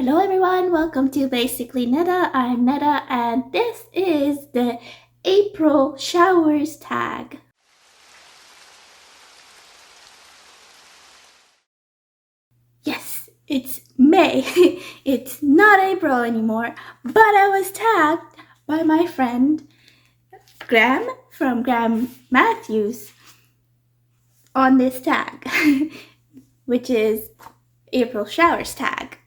Hello everyone, welcome to Basically Netta. I'm Netta and this is the April showers tag. Yes, it's May. It's not April anymore, but I was tagged by my friend Graham from Graham Matthews on this tag, which is April showers tag.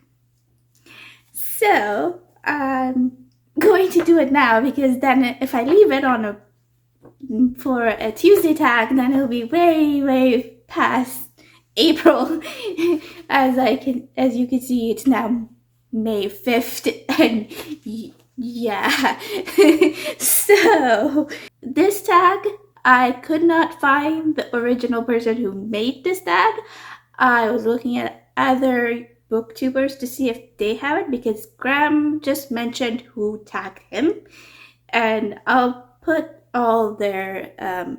So I'm going to do it now because then if I leave it on for a Tuesday tag, then it'll be way past April. As you can see, it's now May 5th, and yeah. So this tag, I could not find the original person who made this tag. I was looking at other booktubers to see if they have it because Graham just mentioned who tagged him, and I'll put all their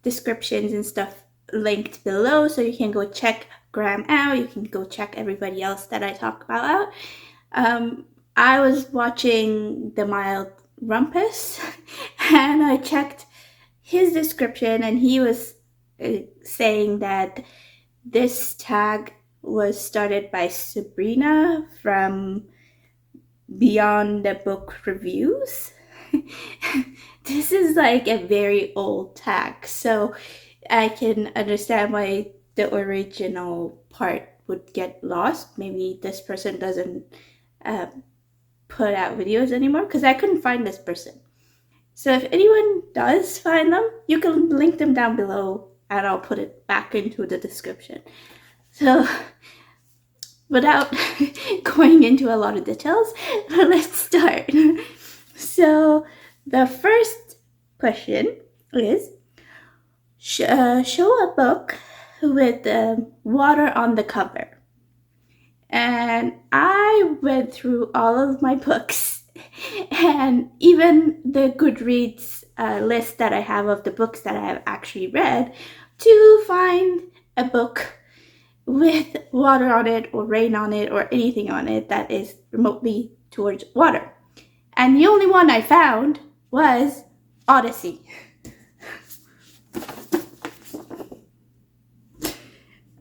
descriptions and stuff linked below so you can go check Graham out. You can go check everybody else that I talk about out. I was watching The Mild Rumpus and I checked his description and he was saying that this tag was started by Sabrina from Beyond the Book Reviews. This is like a very old tag, so I can understand why the original part would get lost. Maybe this person doesn't put out videos anymore because I couldn't find this person. So if anyone does find them, you can link them down below and I'll put it back into the description. So without going into a lot of details, let's start. So the first question is, show a book with water on the cover. And I went through all of my books and even the Goodreads list that I have of the books that I have actually read to find a book with water on it or rain on it or anything on it that is remotely towards water. And the only one I found was Odyssey.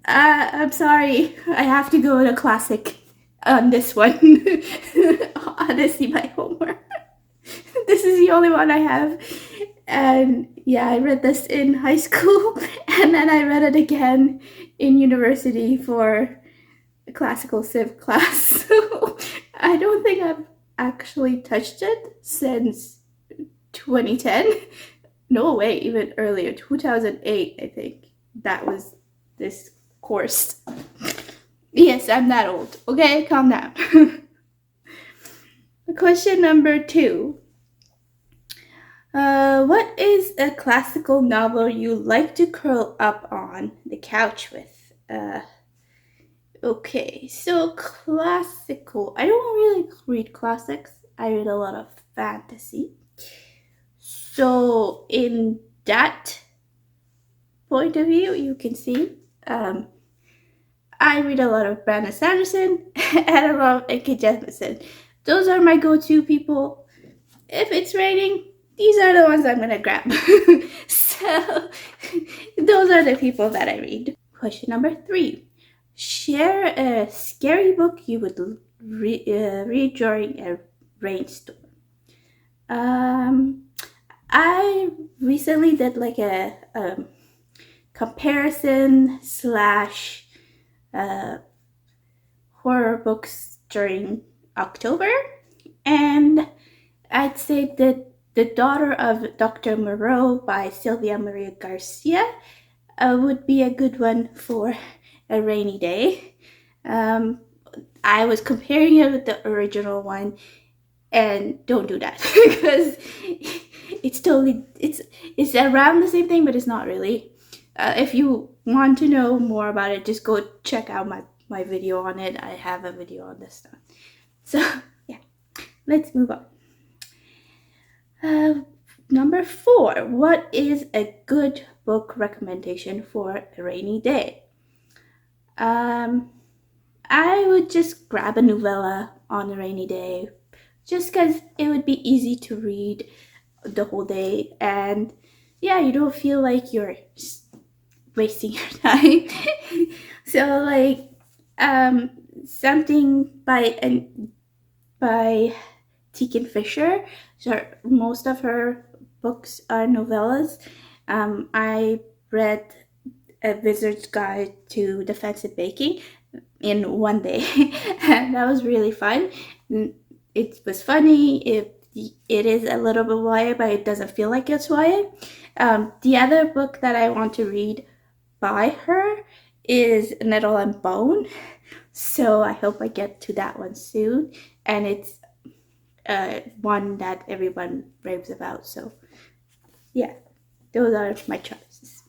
I'm sorry, I have to go with a classic on this one. Odyssey by Homer. This is the only one I have. And yeah, I read this in high school and then I read it again in university for a classical civ class. So I don't think I've actually touched it since 2010. No, wait, even earlier, 2008, I think. That was this course. Yes, I'm that old. Okay, calm down. Question number 2. What is a classical novel you like to curl up on the couch with? Okay, so classical. I don't really read classics. I read a lot of fantasy. So in that point of view, you can see I read a lot of Brandon Sanderson and a lot of N.K. Jemisin. Those are my go-to people. If it's raining, these are the ones I'm gonna grab. So those are the people that I read. Question number 3. Share a scary book you would read during a rainstorm. I recently did like a comparison / horror books during October, and I'd say that The Daughter of Dr. Moreau by Sylvia Maria Garcia would be a good one for a rainy day. I was comparing it with the original one, and don't do that because it's around the same thing, but it's not really. If you want to know more about it, just go check out my video on it. I have a video on this stuff. So yeah, let's move on. Number 4, what is a good book recommendation for a rainy day? I would just grab a novella on a rainy day just because it would be easy to read the whole day, and yeah, you don't feel like you're wasting your time. So like something by Tegan Fisher. So most of her books are novellas. I read A Wizard's Guide to Defensive Baking in one day, and that was really fun. It was funny. It is a little bit YA, but it doesn't feel like it's YA. The other book that I want to read by her is Nettle and Bone, so I hope I get to that one soon, and it's one that everyone raves about. So yeah, those are my choices.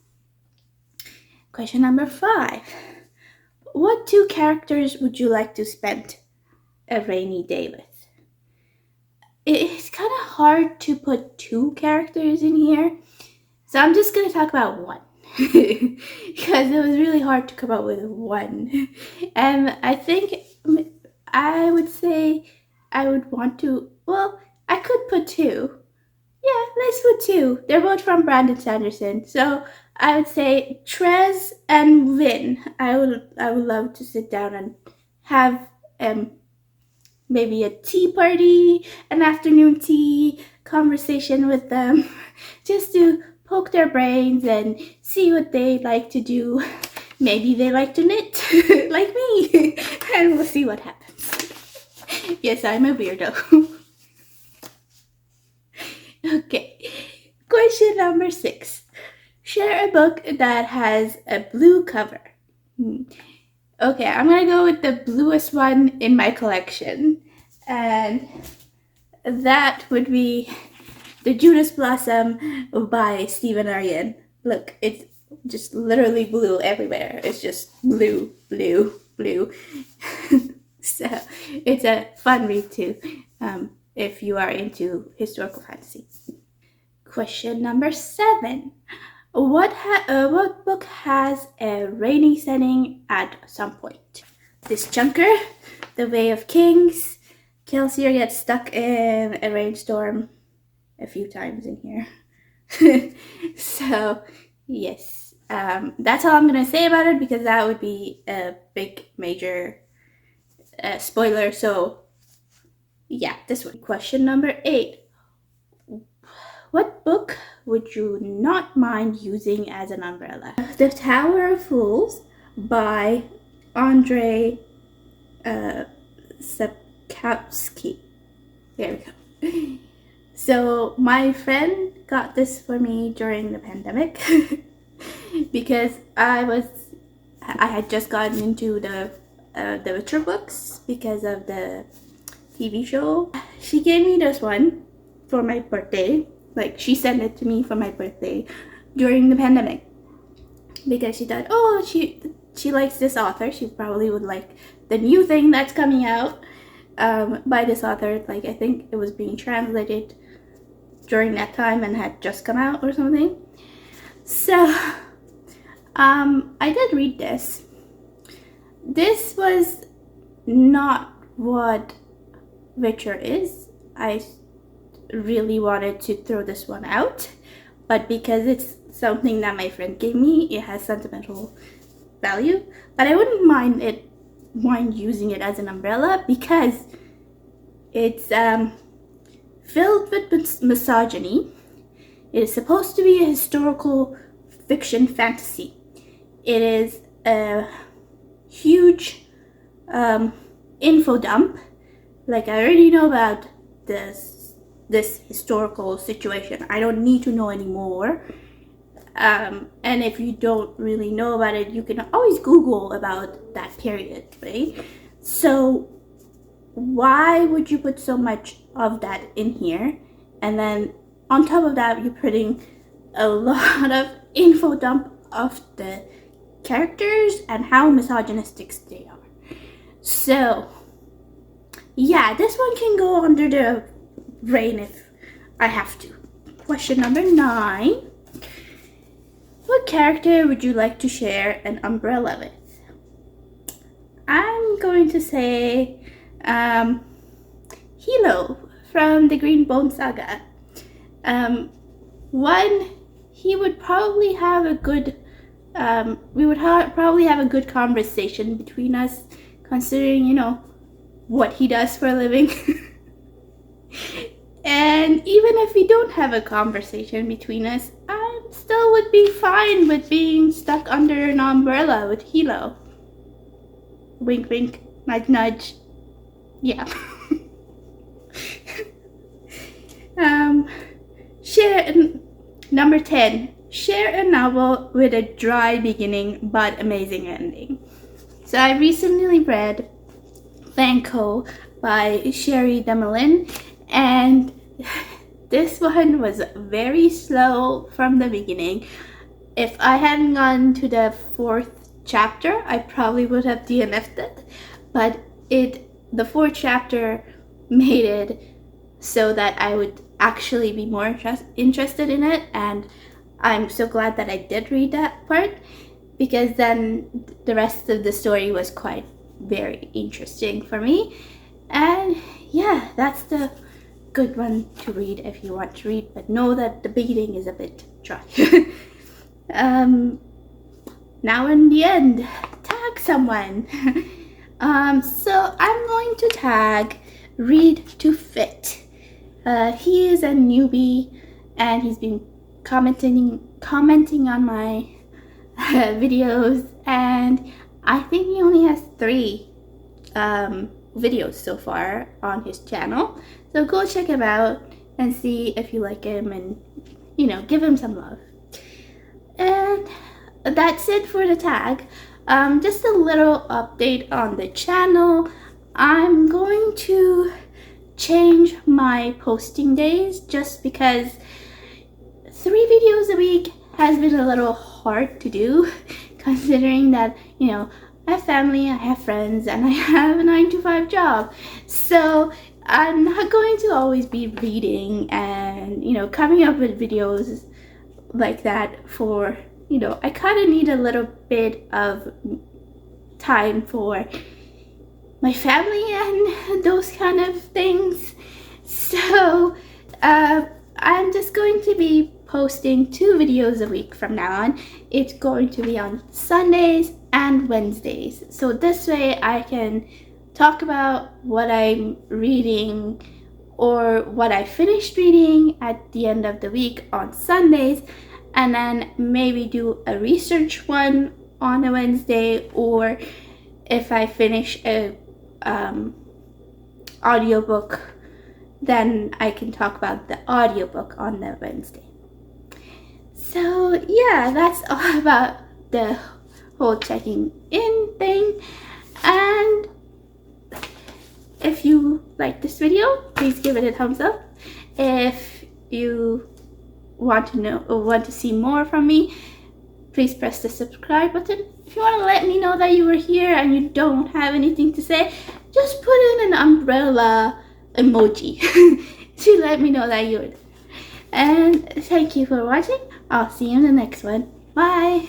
Question number 5. What 2 characters would you like to spend a rainy day with? It's kind of hard to put 2 characters in here, so I'm just going to talk about one. Because it was really hard to come up with one. And I think I would say I would want to, well, I could put 2. Yeah, let's put 2. They're both from Brandon Sanderson. So I would say Trez and Vin. I would love to sit down and have maybe a tea party, an afternoon tea conversation with them, just to poke their brains and see what they like to do. Maybe they like to knit, like me, and we'll see what happens. Yes, I'm a weirdo. Okay, question number 6. Share a book that has a blue cover. Okay, I'm gonna go with the bluest one in my collection, and that would be The Judas Blossom by Stephen Aryan. Look, it's just literally blue everywhere. It's just blue, blue, blue. So it's a fun read too, if you are into historical fantasy. Question number 7. What book has a rainy setting at some point? This chunker, The Way of Kings. Kelsier gets stuck in a rainstorm a few times in here. So, yes. That's all I'm going to say about it, because that would be a big, major spoiler. So, yeah, this one. Question number 8. What book would you not mind using as an umbrella? The Tower of Fools by Andrei Sapkowski. There we go. So my friend got this for me during the pandemic because I had just gotten into the Witcher books because of the TV show. She gave me this one for my birthday. Like, she sent it to me for my birthday during the pandemic because she thought, oh, she likes this author. She probably would like the new thing that's coming out by this author. Like, I think it was being translated during that time and had just come out or something. So I did read this. This was not what Witcher is. I really wanted to throw this one out, but because it's something that my friend gave me, it has sentimental value. But I wouldn't mind using it as an umbrella because it's filled with misogyny. It is supposed to be a historical fiction fantasy. It is a huge info dump. Like, I already know about this historical situation. I don't need to know anymore. And if you don't really know about it, you can always Google about that period, right? So why would you put so much of that in here? And then on top of that, you're putting a lot of info dump of the characters and how misogynistic they are. So yeah, this one can go under the rain if I have to. Question number 9. What character would you like to share an umbrella with? I'm going to say Hilo from the Green Bone Saga. One, he would probably have a good, we would probably have a good conversation between us, considering, you know, what he does for a living. And even if we don't have a conversation between us, I still would be fine with being stuck under an umbrella with Hilo. Wink, wink, nudge, nudge. Yeah. Number 10. Share a novel with a dry beginning but amazing ending. So I recently read Vanco by Sherry Demelin, and this one was very slow from the beginning. If I hadn't gotten to the 4th chapter, I probably would have DNF'd it, but the 4th chapter made it so that I would actually be more interested in it, and I'm so glad that I did read that part, because then the rest of the story was quite very interesting for me. And yeah, that's the good one to read if you want to read, but know that the beginning is a bit dry. Now in the end, tag someone. So I'm going to tag Read to Fit. He is a newbie, and he's been commenting on my videos, and I think he only has 3 videos so far on his channel. So go check him out and see if you like him, and you know, give him some love. And that's it for the tag. Just a little update on the channel. I'm going to change my posting days just because 3 videos a week has been a little hard to do, considering that, you know, I have family, I have friends, and I have a 9-to-5 job. So I'm not going to always be reading and, you know, coming up with videos like that for, you know, I kind of need a little bit of time for my family and those kind of things. So I'm just going to be posting 2 videos a week from now on. It's going to be on Sundays and Wednesdays. So this way I can talk about what I'm reading or what I finished reading at the end of the week on Sundays, and then maybe do a research one on a Wednesday, or if I finish a audiobook, then I can talk about the audiobook on the Wednesday. So yeah, that's all about the whole checking in thing. And if you like this video, please give it a thumbs up. If you want to know or want to see more from me, please press the subscribe button. If you want to let me know that you were here and you don't have anything to say, just put in an umbrella emoji to let me know that you're there. And thank you for watching. I'll see you in the next one. Bye.